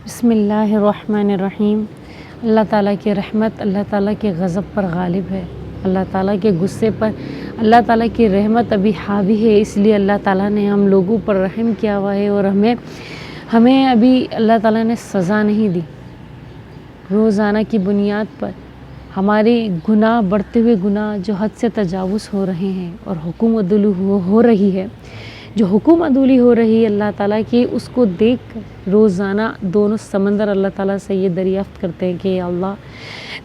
بسم اللہ الرحمن الرحیم۔ اللہ تعالیٰ کی رحمت اللہ تعالیٰ کے غضب پر غالب ہے، اللہ تعالیٰ کے غصے پر اللہ تعالیٰ کی رحمت ابھی حاوی ہے، اس لیے اللہ تعالیٰ نے ہم لوگوں پر رحم کیا ہوا ہے اور ہمیں ابھی اللہ تعالیٰ نے سزا نہیں دی۔ روزانہ کی بنیاد پر ہمارے گناہ، بڑھتے ہوئے گناہ جو حد سے تجاوز ہو رہے ہیں اور حکم عدولی ہو رہی ہے، جو حکم عدولی ہو رہی ہے اللہ تعالیٰ کی، اس کو دیکھ کر روزانہ دونوں سمندر اللہ تعالیٰ سے یہ دریافت کرتے ہیں کہ یا اللہ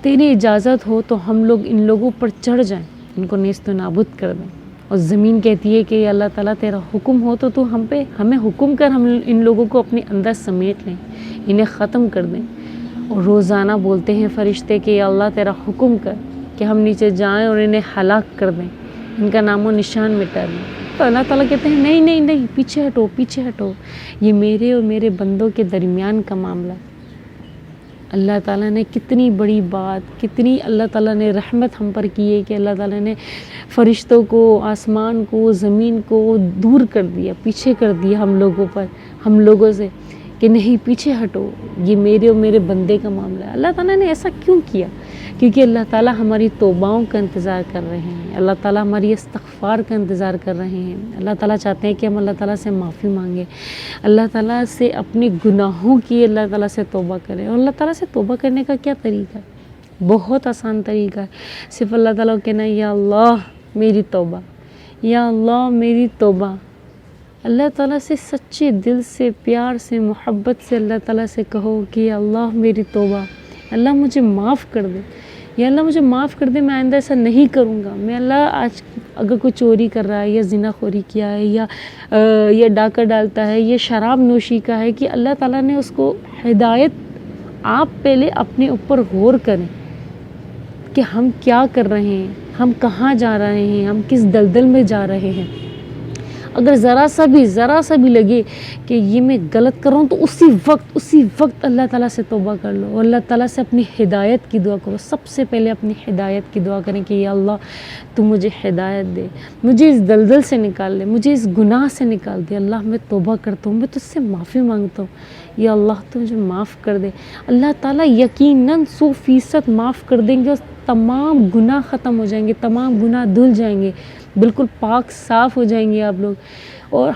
تیری اجازت ہو تو ہم لوگ ان لوگوں پر چڑھ جائیں، ان کو نیست و نابود کر دیں۔ اور زمین کہتی ہے کہ یا اللہ تعالیٰ تیرا حکم ہو تو ہمیں حکم کر، ہم ان لوگوں کو اپنے اندر سمیٹ لیں، انہیں ختم کر دیں۔ اور روزانہ بولتے ہیں فرشتے کہ یا اللہ تیرا حکم کر کہ ہم نیچے جائیں اور انہیں ہلاک کر دیں، ان کا نام و نشان مٹا دیں۔ تو اللہ تعالیٰ کہتے ہیں نہیں نہیں نہیں، پیچھے ہٹو پیچھے ہٹو، یہ میرے اور میرے بندوں کے درمیان کا معاملہ ہے۔ اللہ تعالیٰ نے کتنی بڑی بات، کتنی اللہ تعالیٰ نے رحمت ہم پر کی ہے کہ اللہ تعالیٰ نے فرشتوں کو، آسمان کو، زمین کو دور کر دیا، پیچھے کر دیا ہم لوگوں پر، ہم لوگوں سے، کہ نہیں پیچھے ہٹو، یہ میرے اور میرے بندے کا معاملہ ہے۔ اللہ تعالیٰ نے ایسا کیوں کیا؟ کیونکہ اللہ تعالیٰ ہماری توباؤں کا انتظار کر رہے ہیں، اللہ تعالیٰ ہماری استغفار کا انتظار کر رہے ہیں۔ اللہ تعالیٰ چاہتے ہیں کہ ہم اللہ تعالیٰ سے معافی مانگیں، اللہ تعالیٰ سے اپنے گناہوں کی اللہ تعالیٰ سے توبہ کریں۔ اور اللہ تعالیٰ سے توبہ کرنے کا کیا طریقہ ہے؟ بہت آسان طریقہ ہے، صرف اللہ تعالیٰ کو کہنا یا اللہ میری توبہ، یا اللہ میری توبہ۔ اللہ تعالیٰ سے سچے دل سے، پیار سے، محبت سے اللہ تعالیٰ سے کہو کہ یا اللہ میری توبہ، اللہ مجھے معاف کر دے، یا اللہ مجھے معاف کر دے، میں آئندہ ایسا نہیں کروں گا۔ میں اللہ آج اگر کوئی چوری کر رہا ہے یا زنا خوری کیا ہے یا ڈاکہ ڈالتا ہے یا شراب نوشی کا ہے، کہ اللہ تعالیٰ نے اس کو ہدایت، آپ پہلے اپنے اوپر غور کریں کہ ہم کیا کر رہے ہیں، ہم کہاں جا رہے ہیں، ہم کس دلدل میں جا رہے ہیں۔ اگر ذرا سا بھی لگے کہ یہ میں غلط کر رہا ہوں تو اسی وقت اللہ تعالیٰ سے توبہ کر لو اور اللہ تعالیٰ سے اپنی ہدایت کی دعا کرو۔ سب سے پہلے اپنی ہدایت کی دعا کریں کہ یا اللہ تو مجھے ہدایت دے، مجھے اس دلدل سے نکال دے، مجھے اس گناہ سے نکال دے۔ اللہ میں توبہ کرتا ہوں، میں تجھ سے معافی مانگتا ہوں، یا اللہ تو مجھے معاف کر دے۔ اللہ تعالیٰ یقیناً 100% معاف کر دیں گے اور تمام گناہ ختم ہو جائیں گے، تمام گناہ دھل جائیں گے، بالکل پاک صاف ہو جائیں گے آپ لوگ۔ اور